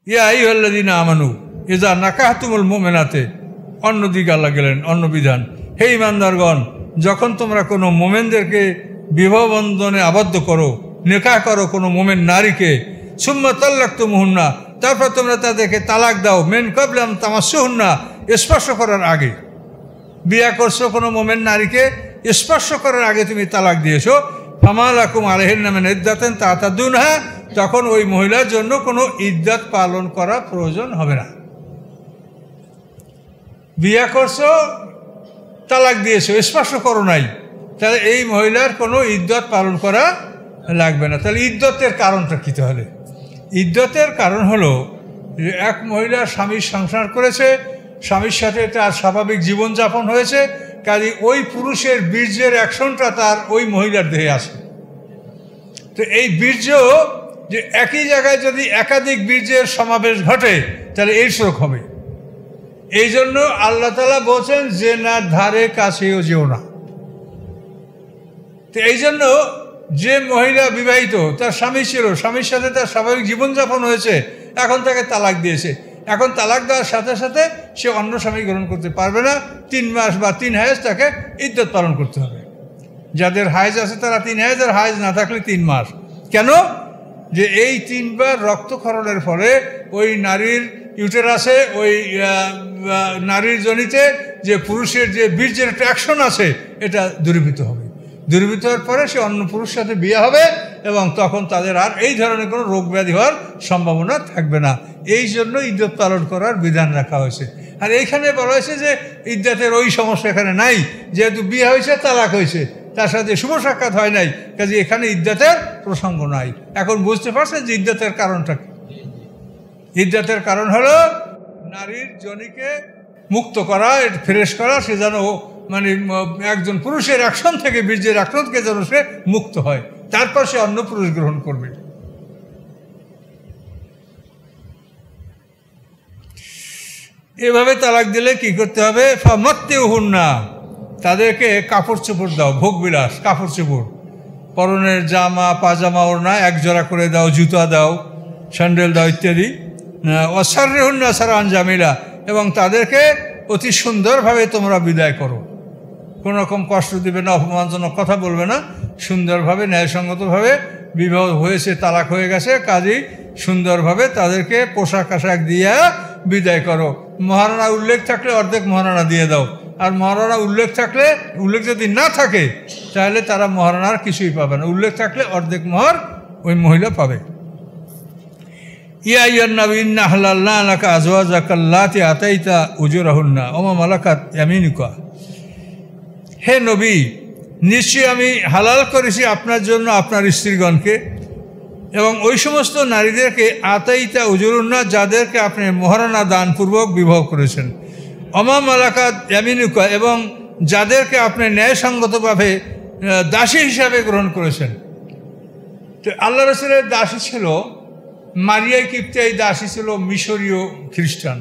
ইয়া আইয়ুহাল্লাযীনা আমানু ইযা নাকাহতুমুল মুমিনাতে, অন্যদিকে আল্লাহ গেলেন অন্য বিধান। হে ঈমানদারগণ, যখন তোমরা কোনো মোমেনদেরকে বিবাহ বন্ধনে আবদ্ধ করো, নিকাহ করো কোনো মোমেন নারীকে, সুম্মা তাল্লাকতুমুহুন্না, তারপর তোমরা তাদেরকে তালাক দাও, মিন ক্বাবলি আন তামাসসুহুন্না, স্পর্শ করার আগে। বিয়া করছো কোনো মোমেন নারীকে, স্পর্শ করার আগে তুমি তালাক দিয়েছো, ফামা লাকুম আলাইহিন্না মিন ইদ্দাতিন তা'তাদুনহা, তখন ওই মহিলার জন্য কোনো ইদ্দাত পালন করা প্রয়োজন হবে না। বিয়া করছো, তালাক দিয়েছো, স্পর্শ করো নাই, তাহলে এই মহিলার কোনো ইদ্দত পালন করা লাগবে না। তাহলে ইদ্দতের কারণটা কী? তাহলে ইদ্দতের কারণ হলো যে এক মহিলা স্বামীর সংসার করেছে, স্বামীর সাথে তার স্বাভাবিক জীবনযাপন হয়েছে, কাজে ওই পুরুষের বীর্যের অ্যাকশনটা তার ওই মহিলার দেহে আসে। তো এই বীর্য যে একই জায়গায় যদি একাধিক বীর্যের সমাবেশ ঘটে তাহলে এইডস রোগ হবে। এই জন্য আল্লাহ তাআলা বলছেন যে না ধারে কাছেও যেও না। তো এই জন্য যে মহিলা বিবাহিত, তার স্বামী ছিল, স্বামীর সাথে তার স্বাভাবিক জীবনযাপন হয়েছে, এখন তাকে তালাক দিয়েছে, এখন তালাক দেওয়ার সাথে সাথে সে অন্য স্বামী গ্রহণ করতে পারবে না। 3 মাস বা 3 হায়েজ তাকে ইদ্দত পালন করতে হবে। যাদের হায়েজ আছে তারা 3 হায়েজ, আর হায়েজ না থাকলে 3 মাস। কেন? যে এই 3 বার রক্তক্ষরণের ফলে ওই নারীর ইউটেরাসে, ওই নারীর জনিতে যে পুরুষের যে বীর্যের একটা অ্যাকশন আছে, এটা দূরীভূত হবে। দূরীভূত হওয়ার পরে সে অন্য পুরুষের সাথে বিয়ে হবে এবং তখন তাদের আর এই ধরনের কোনো রোগ ব্যাধি হওয়ার সম্ভাবনা থাকবে না। এই জন্য ইদ্দত পালন করার বিধান রাখা হয়েছে। আর এইখানে বলা হয়েছে যে ইদ্দতের ওই সমস্যা এখানে নাই, যেহেতু বিয়ে হয়েছে, তালাক হয়েছে, তার সাথে শুভ সাক্ষাৎ হয় নাই, কাজে এখানে ইদ্দতের প্রসঙ্গ নাই। এখন বুঝতে পারছেন যে ইদ্দতের কারণটা কি? ইদ্দতের কারণ হলো নারীর যোনিকে মুক্ত করা, ফ্রেশ করা, সে যেন মানে একজন পুরুষের অ্যাকশন থেকে, বীর্যের অ্যাকশন থেকে যেন সে মুক্ত হয়, তারপর সে অন্য পুরুষ গ্রহণ করবে। এভাবে তালাক দিলে কি করতে হবে? ফামাত্তিউহুন্না, তাদেরকে কাপড় চোপড় দাও, ভোগবিলাস, কাপড় চোপড়, পরনের জামা, পাজামা, ওড়না 1 জোড়া করে দাও, জুতা দাও, স্যান্ডেল দাও ইত্যাদি। ওয়াসাররিহুন্না সারআন জামিলা, এবং তাদেরকে অতি সুন্দরভাবে তোমরা বিদায় করো। কোনো রকম কষ্ট দিবে না, অপমানজনক কথা বলবে না, সুন্দরভাবে ন্যায়সঙ্গতভাবে বিবাহ হয়েছে, তালাক হয়ে গেছে, কাজেই সুন্দরভাবে তাদেরকে পোশাক আশাক দিয়ে বিদায় করো। মহারণা উল্লেখ থাকলে অর্ধেক মহারণা দিয়ে দাও, আর মহারণা উল্লেখ থাকলে, উল্লেখ যদি না থাকে তাহলে তারা মহারণার কিছুই পাবে না, উল্লেখ থাকলে অর্ধেক মহর ওই মহিলা পাবে। ইয়া আইয়ুহান নাবী ইন্না হালালনা লাকা আজওয়াজাকা আল্লাতী আতাইতা উজুরাহুন্না ওয়া মা মালাকাত ইয়ামিনুকা, হে নবী, নিশ্চয়ই আমি হালাল করেছি আপনার জন্য আপনার স্ত্রীগণকে এবং ওই সমস্ত নারীদেরকে আতাইতা উজুরুন্না, যাদেরকে আপনি মহারণা দানপূর্বক বিবাহ করেছেন, ওমা মালাকাত ইয়ামিনুকা, এবং যাদেরকে আপনি ন্যায়সঙ্গতভাবে দাসী হিসাবে গ্রহণ করেছেন। তো আল্লাহ রাসূলের দাসী ছিল মারিয়া কিপ্তিয়া, এই দাসী ছিল মিশরীয় খ্রিস্টান,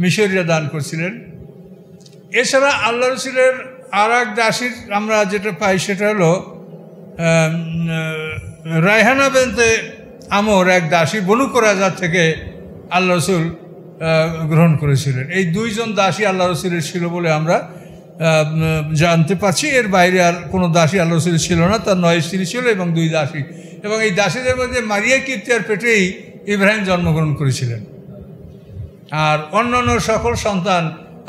মিশরীরা দান করছিলেন। এছাড়া আল্লাহ রাসূলের আর এক দাসীর আমরা যেটা পাই সেটা হলো রায়হানা বিনতে আমর, এক দাসী বনু কুরাইজা থেকে আল্লাহ রাসূল গ্রহণ করেছিলেন। এই 2 জন দাসী আল্লাহ রাসূলের ছিল বলে আমরা জানতে পারছি। এর বাইরে আর কোনো দাসী আল্লাহ রাসূলের ছিল না, তার 9 স্ত্রী ছিল এবং 2 দাসী। এবং এই দাসীদের মধ্যে মারিয়া কিপ্তিয়ার পেটেই ইব্রাহিম জন্মগ্রহণ করেছিলেন। আর অন্যান্য সকল সন্তান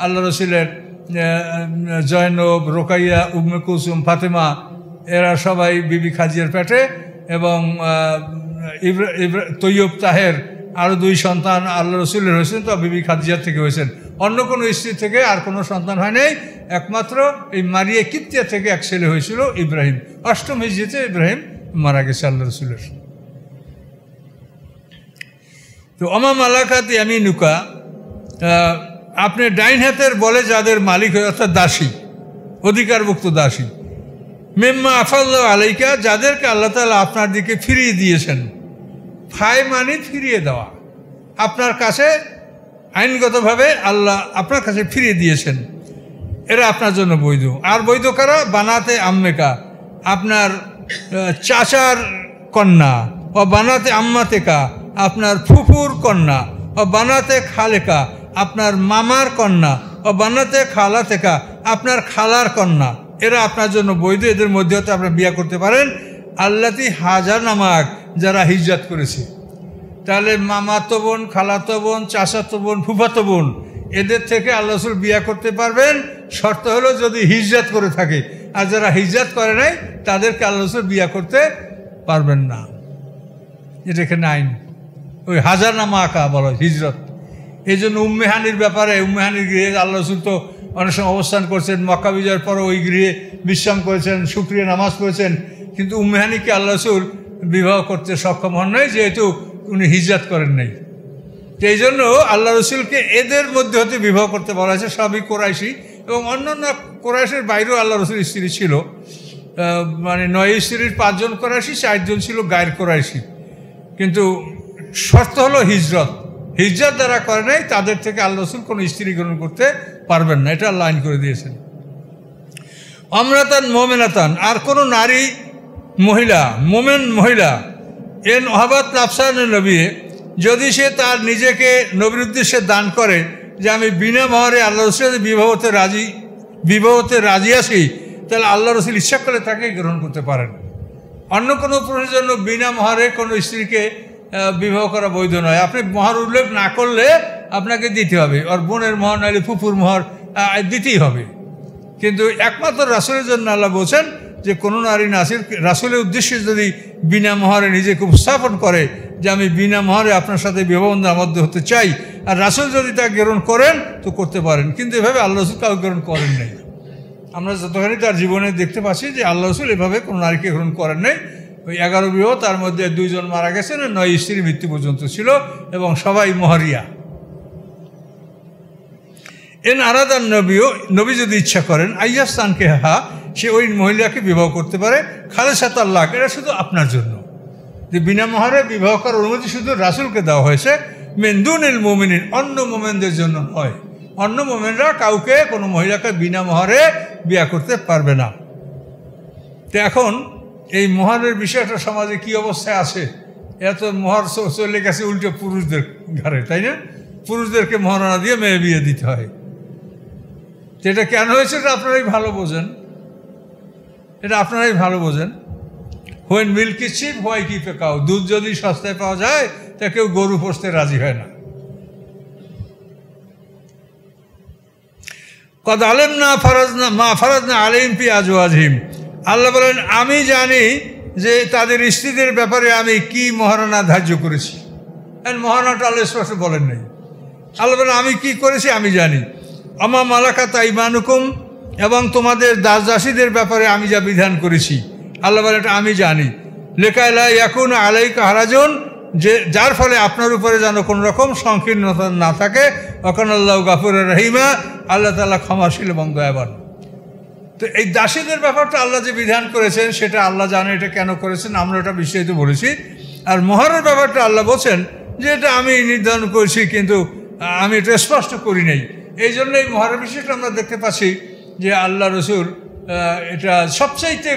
আল্লাহ রাসূলের, জয়নব, রোকাইয়া, উম্মে কুলসুম, ফাতেমা, এরা সবাই বিবি খাদিজার পেটে, এবং তৈয়ব, তাহের, আরও 2 সন্তান আল্লাহ রাসূলের হয়েছেন, তো বিবি খাদিজার থেকে হয়েছেন। অন্য কোনো স্ত্রী থেকে আর কোনো সন্তান হয় নাই, একমাত্র এই মারিয়া কিপ্তিয়া থেকে এক ছেলে হয়েছিল ইব্রাহিম। 8ম হিজরিতে ইব্রাহিম মারা গেছে আল্লাহ রাসূলের। তো ওমা মালাকাত ইয়ামিনুকা, আপনি ডাইন হাতের বলে যাদের মালিক হয়ে, অর্থাৎ দাসী, অধিকারভুক্ত দাসী, মিম্মা আফাল্লাহু আলাইকা, যাদেরকে আল্লাহ তাআলা আপনার দিকে ফিরিয়ে দিয়েছেন। ফাই মানে ফিরিয়ে দেওয়া, আপনার কাছে আইনগতভাবে আল্লাহ আপনার কাছে ফিরিয়ে দিয়েছেন, এরা আপনার জন্য বৈধ। আর বৈধ কারা? বানাতে আম্মেকা, আপনার চাচার কন্যা, ও বানাতে আম্মাতেকা, আপনার ফুফুর কন্যা, ও বানাতে খালেকা আপনার মামার কন্যা, ও বানাতে খালাতেকা আপনার খালার কন্যা, এরা আপনার জন্য বৈধ, এদের মধ্যে হতে আপনার বিয়ে করতে পারেন। আল্লাতি হাজার নামাক যারা হিজরত করেছে। তাহলে মামাতো বোন, খালাতো বোন, চাচাতো বোন, ফুফাতো বোন, এদের থেকে আল্লাহ রাসূল বিয়ে করতে পারবেন, শর্ত হলো যদি হিজরত করে থাকে। আর যারা হিজরত করে নাই তাদেরকে আল্লাহ রাসূল বিয়ে করতে পারবেন না। এটা এখানে আইন, ওই হাজার নামা আঁকা বলা হিজরত। এই জন্য উম্মেহানির ব্যাপারে, উম্মেহানির গৃহে আল্লাহ রাসূল তো অনেক সময় অবস্থান করছেন, মক্কা বিজয়ের পরে ওই গৃহে বিশ্রাম করেছেন, শুকরিয়া নামাজ পড়েছেন, কিন্তু উম্মেহানিকে আল্লাহ রাসূল বিবাহ করতে সক্ষম হন নাই, যেহেতু উনি হিজরত করেন নাই। তো এই জন্য আল্লাহ রসুলকে এদের মধ্যে হতে বিবাহ করতে বলা হয়েছে। সবই কোরাইশি, এবং অন্যান্য কোরাইশের বাইরেও আল্লাহ রসুল স্ত্রী ছিল, মানে 9 স্ত্রীর 5 জন কোরাইশি, 4 জন ছিল গায়ের কোরাইশি। কিন্তু শর্ত হলো হিজরত। হিজরত যারা করে নাই তাদের থেকে আল্লাহ রসুল কোনো স্ত্রী গ্রহণ করতে পারবেন না, এটা আল্লাহ আইন করে দিয়েছেন। আমরাতান মোমেনাতান, আর কোনো নারী মহিলা, মোমেন মহিলা, এন ওহাবাত লাফসান নবী, যদি সে তার নিজেকে নবীর উদ্দেশ্যে দান করে যে আমি বিনা মহরে আল্লাহ রসুলের বিবাহতে রাজি আছি, তাহলে আল্লাহ রসুল ইচ্ছা করে তাকে গ্রহণ করতে পারেন। অন্য কোনো পুরুষের জন্য বিনা মহরে কোনো স্ত্রীকে বিবাহ করা বৈধ নয়। আপনি মহর উল্লেখ না করলে আপনাকে দিতে হবে, আর বোনের মহর নাহলে ফুফুর মহর দিতেই হবে। কিন্তু একমাত্র রাসূলের জন্য আল্লাহ বলছেন যে কোনো নারী রাসূলের উদ্দেশ্যে যদি বিনা মহরে নিজেকে উপস্থাপন করে যে আমি বিনা মহরে আপনার সাথে বিবাহবন্ধনে আবদ্ধ হতে চাই, আর রাসূল যদি তা গ্রহণ করেন তো করতে পারেন, কিন্তু এভাবে আল্লাহ রাসূল কাউকে গ্রহণ করেন নাই। আমরা যতখানি তার জীবনে দেখতে পাচ্ছি যে আল্লাহ রাসূল এভাবে কোনো নারীকে গ্রহণ করেন নাই। ওই 11 বিবাহ, তার মধ্যে 2 জন মারা গেছেন, 9 স্ত্রীর মৃত্যু পর্যন্ত ছিল, এবং সবাই মহরিয়া। এন আরাদান নবীও, নবী যদি ইচ্ছা করেন আইয়াস্তানকে হা, সে ওই মহিলাকে বিবাহ করতে পারে খালেসাত আল্লাহ, এটা শুধু আপনার জন্য। যে বিনা মহরে বিবাহ করার অনুমতি শুধু রাসূলকে দেওয়া হয়েছে, মেনদুনিল মুমিনিন, অন্য মোমেনদের জন্য নয়। অন্য মোমেনরা কাউকে, কোনো মহিলাকে বিনা মহরে বিয়ে করতে পারবে না। তো এখন এই মহরের বিষয়টা সমাজে কি অবস্থায় আছে? এত মহর চলে গেছে উল্টো পুরুষদের ঘরে, তাই না? পুরুষদেরকে মহারণা দিয়ে মেয়ে বিয়ে দিতে হয়। এটা কেন হয়েছে এটা আপনারাই ভালো বোঝেন, এটা আপনারাই ভালো বোঝেন। When milk is chip why keep a cow, দুধ যদি সস্তায় পাওয়া যায় তা কেউ গরু পোষতে রাজি হয় না। কদ আলেম না ফারাজ না আলিম পি আজওয়াজহিম, আল্লাহ বলেন আমি জানি যে তাদের স্ত্রীদের ব্যাপারে আমি কি মহারণা ধার্য করেছি। মহারণাটা আল্লাহ স্পষ্ট বলেন নাই। আল্লাহ বলেন আমি কি করেছি আমি জানি। আমা মালাকাত আইমানুকুম, এবং তোমাদের দাস দাসীদের ব্যাপারে আমি যা বিধান করেছি, আল্লাহ বলেন এটা আমি জানি। লেখাইলা ইয়াকুন আলাইকা হারাজুন, যে যার ফলে আপনার উপরে যেন কোনো রকম সংকীর্ণতা না থাকে। ওখান আল্লাহ গাফুর রহিমা, আল্লাহ তাআলা ক্ষমাশীল এবং দয়াবান। তো এই দাসীদের ব্যাপারটা আল্লাহ যে বিধান করেছেন সেটা আল্লাহ জানে এটা কেন করেছেন, আমরা এটা বিস্তারিত বলেছি। আর মহরের ব্যাপারটা আল্লাহ বলছেন যে এটা আমি নির্ধারণ করেছি, কিন্তু আমি এটা স্পষ্ট করি নাই। এই জন্য এই মহরের বিষয়টা আমরা দেখতে পাচ্ছি যে আল্লাহ রসুল এটা সবচাইতে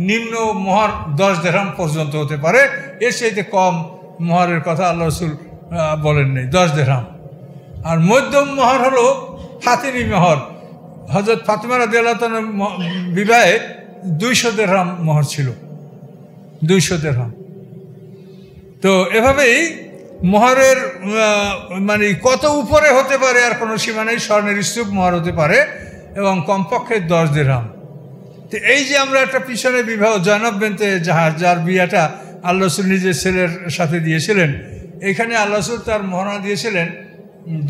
নিম্ন মহর 10 দিরহাম পর্যন্ত হতে পারে, এর চাইতে কম মহরের কথা আল্লাহ রসুল বলেন নেই, 10 দিরহাম। আর মধ্যম মহর হলো ফাতিমি মহর। হযরত ফাতিমা রাদিয়াল্লাহু তাআলার বিবাহে 200 দিরহাম মহর ছিল, 200 দিরহাম। তো এভাবেই মহরের মানে কত উপরে হতে পারে আর কোনো সীমা নেই। স্বর্ণের স্তূপ মহর হতে পারে, এবং কমপক্ষে 10 দিরহাম। তো এই যে আমরা একটা পিছনে বিবাহ জয়নব বিনতে জাহাজ, যার বিয়াটা আল্লাহ রাসূল নিজের ছেলের সাথে দিয়েছিলেন, এখানে আল্লাহ রাসূল তার মহরণা দিয়েছিলেন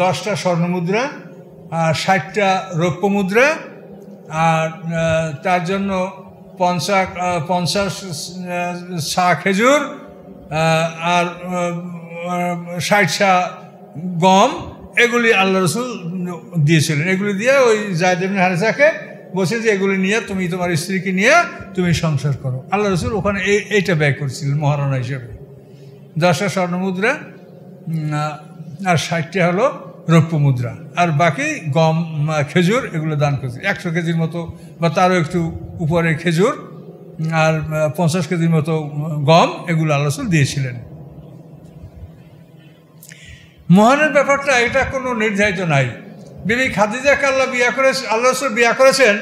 10টা স্বর্ণমুদ্রা আর 60টা রৌপ্য মুদ্রা, আর তার জন্য 50 ছা খেজুর আর 60 ছা গম, এগুলি আল্লাহ রাসূল দিয়েছিলেন। এগুলি দিয়ে ওই যায়েদ ইবনে হারেসাকে বলছে যে এগুলি নিয়ে তুমি তোমার স্ত্রীকে নিয়ে তুমি সংসার করো। আল্লাহ রাসূল ওখানে এইটা ব্যয় করেছিলেন মহারণা হিসেবে। 10টা স্বর্ণমুদ্রা আর 60টা হলো রৌপ্য মুদ্রা, আর বাকি গম খেজুর এগুলো দান করেছে। 100 কেজির মতো বা তারও একটু উপরে খেজুর আর 50 কেজির মতো গম, এগুলো আল্লাহ রাসূল দিয়েছিলেন। মোহরের ব্যাপারটা এটা কোনো নির্ধারিত নাই। বিবি খাদিজাকে আল্লাহ রাসূল বিয়া করেছেন,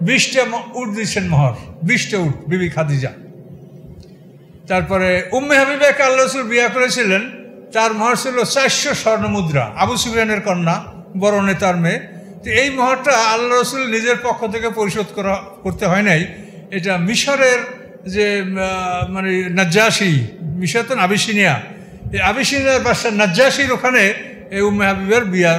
20টা উট দিচ্ছেন মোহর, 20টা উট বিবি খাদিজা। তারপরে উম্মে হাবিবাকে আল্লাহ রাসূল বিয়া করেছিলেন, তার মোহর ছিল 400 স্বর্ণমুদ্রা। আবু সুফিয়ানের কন্যা, বড় নেতার মেয়ে। তো এই মোহরটা আল্লাহ রাসূল নিজের পক্ষ থেকে পরিশোধ করতে হয় নাই। এটা মিশরের যে মানে নাজ্জাশী, মিশর তো আবিসিনিয়া, এই আবিসিনিয়ার বাদশা নাজ্জাশীর ওখানে এই উম্মে হাবিবের বিয়া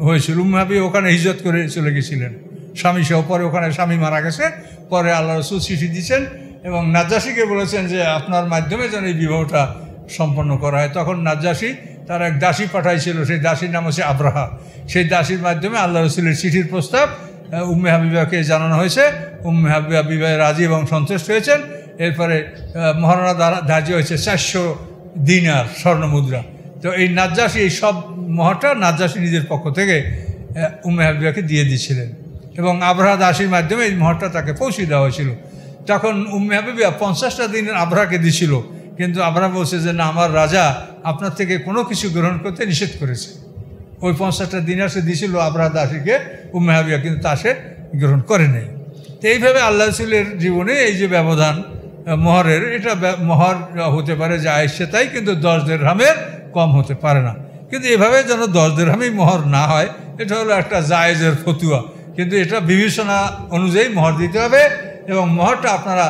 হয়েছিল। উম্মে হাবিব ওখানে হিজরত করে চলে গেছিলেন স্বামী সহ। পরে ওখানে স্বামী মারা গেছে, পরে আল্লাহ রাসূল চিঠি দিয়েছেন এবং নাজ্জাশীকে বলেছেন যে আপনার মাধ্যমে যেন এই বিবাহটা সম্পন্ন করা হয়। তখন নাজ্জাশী তার এক দাসী পাঠাইছিল, সেই দাসীর নাম হচ্ছে আব্রাহা। সেই দাসীর মাধ্যমে আল্লাহ রাসূলের চিঠির প্রস্তাব উম্মে হাবিবাকে জানানো হয়েছে। উম্মে হাবিবা বিবাহে রাজি এবং সন্তুষ্ট হয়েছেন। এরপরে মহারণা ধার্য হয়েছে 400 দিনার স্বর্ণমুদ্রা। তো এই নাজ্জাশী, এই সব মোহরটা নাজ্জাশী নিজের পক্ষ থেকে উম্মে হাবিবাকে দিয়ে দিয়েছিলেন এবং আব্রাহা দাসীর মাধ্যমে এই মোহরটা তাকে পৌঁছে দেওয়া হয়েছিল। তখন উম্মে হাবিবা 50টা দিনের আব্রাহাকে দিয়েছিল, কিন্তু আব্রাহা বলছে যে না, আমার রাজা আপনার থেকে কোনো কিছু গ্রহণ করতে নিষেধ করেছে। ওই 50টা দিনার সে দিয়েছিল আব্রাহা দাসীকে, উম্মে হাবিবা কিন্তু তা সে গ্রহণ করে নেই। তো এইভাবে আল্লাহ রাসূলের জীবনে এই যে ব্যবধান মোহরের, এটা মোহর হতে পারে যা এসছে তাই, কিন্তু 10 দিরহামের কম হতে পারে না। কিন্তু এভাবে যেন 10 দিরহামই মোহর না হয়, এটা হলো একটা জায়েজের ফতুয়া। কিন্তু এটা বিবেচনা অনুযায়ী মোহর দিতে হবে এবং মোহরটা আপনারা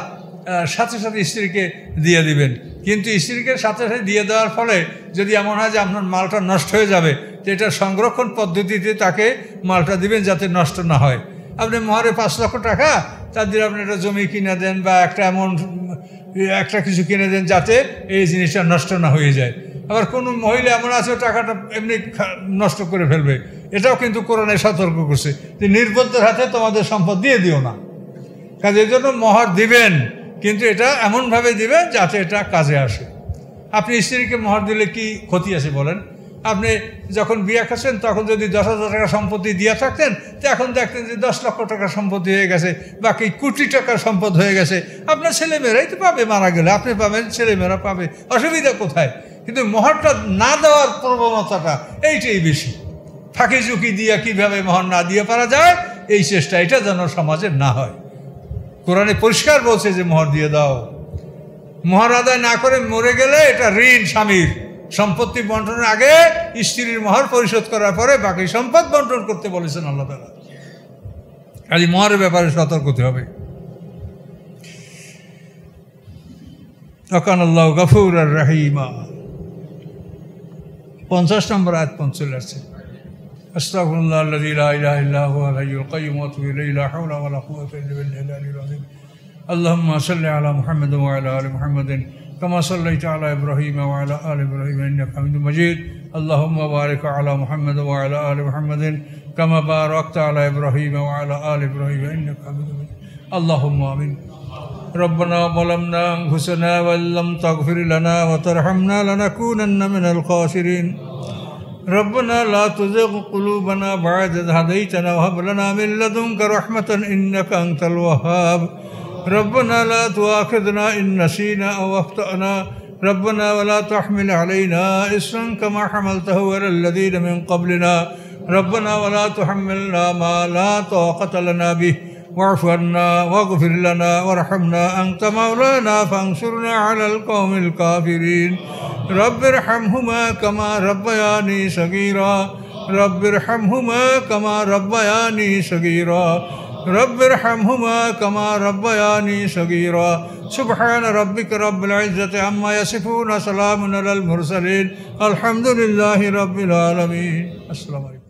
সাথে সাথে স্ত্রীকে দিয়ে দিবেন। কিন্তু স্ত্রীকে সাথে সাথে দিয়ে দেওয়ার ফলে যদি এমন হয় যে আপনার মালটা নষ্ট হয়ে যাবে, তো এটা সংরক্ষণ পদ্ধতিতে তাকে মালটা দিবেন যাতে নষ্ট না হয়। আপনি মোহরে 5 লক্ষ টাকা, তার দিয়ে আপনি একটা জমি কিনে দেন বা একটা কিছু কিনে দেন যাতে এই জিনিসটা নষ্ট না হয়ে যায়। আবার কোনো মহিলা এমন আছে টাকাটা এমনি নষ্ট করে ফেলবে, এটাও কিন্তু কোরআনে সতর্ক করছে যে নির্বুদ্ধের হাতে তোমাদের সম্পদ দিয়ে দিও না। কাজে এই জন্য মোহর দিবেন, কিন্তু এটা এমনভাবে দিবেন যাতে এটা কাজে আসে। আপনি স্ত্রীকে মোহর দিলে কি ক্ষতি আছে বলেন? আপনি যখন বিয়ে করছেন তখন যদি 10,000 টাকা সম্পত্তি দিয়ে থাকতেন, তো এখন দেখতেন যে 10 লক্ষ টাকার সম্পত্তি হয়ে গেছে, বাকি কোটি টাকার সম্পদ হয়ে গেছে। আপনার ছেলেমেয়েরাই তো পাবে, মারা গেলে আপনি পাবেন, ছেলেমেয়েরা পাবে, অসুবিধা কোথায়? কিন্তু মোহরটা না দেওয়ার প্রবণতাটা এইটাই বেশি। ফাঁকি ঝুঁকি দিয়ে কীভাবে মোহর না দিয়ে পারা যায়, এই চেষ্টা এটা যেন সমাজে না হয়। কোরআনে পরিষ্কার বলছে যে মোহর দিয়ে দাও। মোহর আদায় না করে মরে গেলে এটা ঋণ স্বামীর। সম্পত্তি বন্টনের আগে স্ত্রীর মোহর পরিশোধ করার পরে বাকি সম্পদ বন্টন করতে বলেছেন আল্লাহ তাআলা। খালি মোহরের ব্যাপারে সতর্ক হতে হবে। ওয়াকান আল্লাহু গফুরার রহিমা। 50 নম্বর আয়াত চলে আসছে। আস্তাগফিরুল্লাহ আল্লাযী লা ইলাহা ইল্লা হুয়াল হাইয়ুল কাইয়্যুম ওয়া আতুবু ইলাইহি লা হাওলা ওয়া লা কুওয়াতা ইল্লা বিল্লাহিল আলিয়্যিল আযীম। আল্লাহুম্মা সাল্লি আলা মুহাম্মাদ ওয়া আলা আলি মুহাম্মাদিন কামা সাল্লাইতা আলা ইব্রাহিম ওয়া আলা আলি ইব্রাহিম ইন্নাকা হামিদুম মাজিদ। আল্লাহুম্মা বারিক আলা মুহাম্মাদ ওয়া আলা আলি মুহাম্মাদিন কামা বারাকতা আলা ইব্রাহিম ওয়া আলা আলি ইব্রাহিম ইন্নাকা হামিদুম মাজিদ। আল্লাহুম্মা আমিন। ربنا ظلمنا أنفسنا وإن لم تغفر لنا وترحمنا لنكونن من الخاسرين. ربنا لا تزغ قلوبنا بعد إذ هديتنا وهب لنا من لدنك رحمة إنك أنت الوهاب. ربنا لا تؤاخذنا إن نسينا أو أخطأنا. ربنا ولا تحمل علينا إصرا كما حملته على الذين من قبلنا. ربنا ولا تحملنا ما لا طاقة لنا به. واعف عنا واغفر لنا وارحمنا أنت مولانا فانصرنا على القوم الكافرين. رب ارحمهما كما ربياني صغيرا. رب ارحمهما كما ربياني صغيرا. رب ارحمهما كما ربياني صغيرا. سبحان ربك رب العزة عما يصفون. سلام على المرسلين. الحمد لله رب العالمين. السلام عليكم.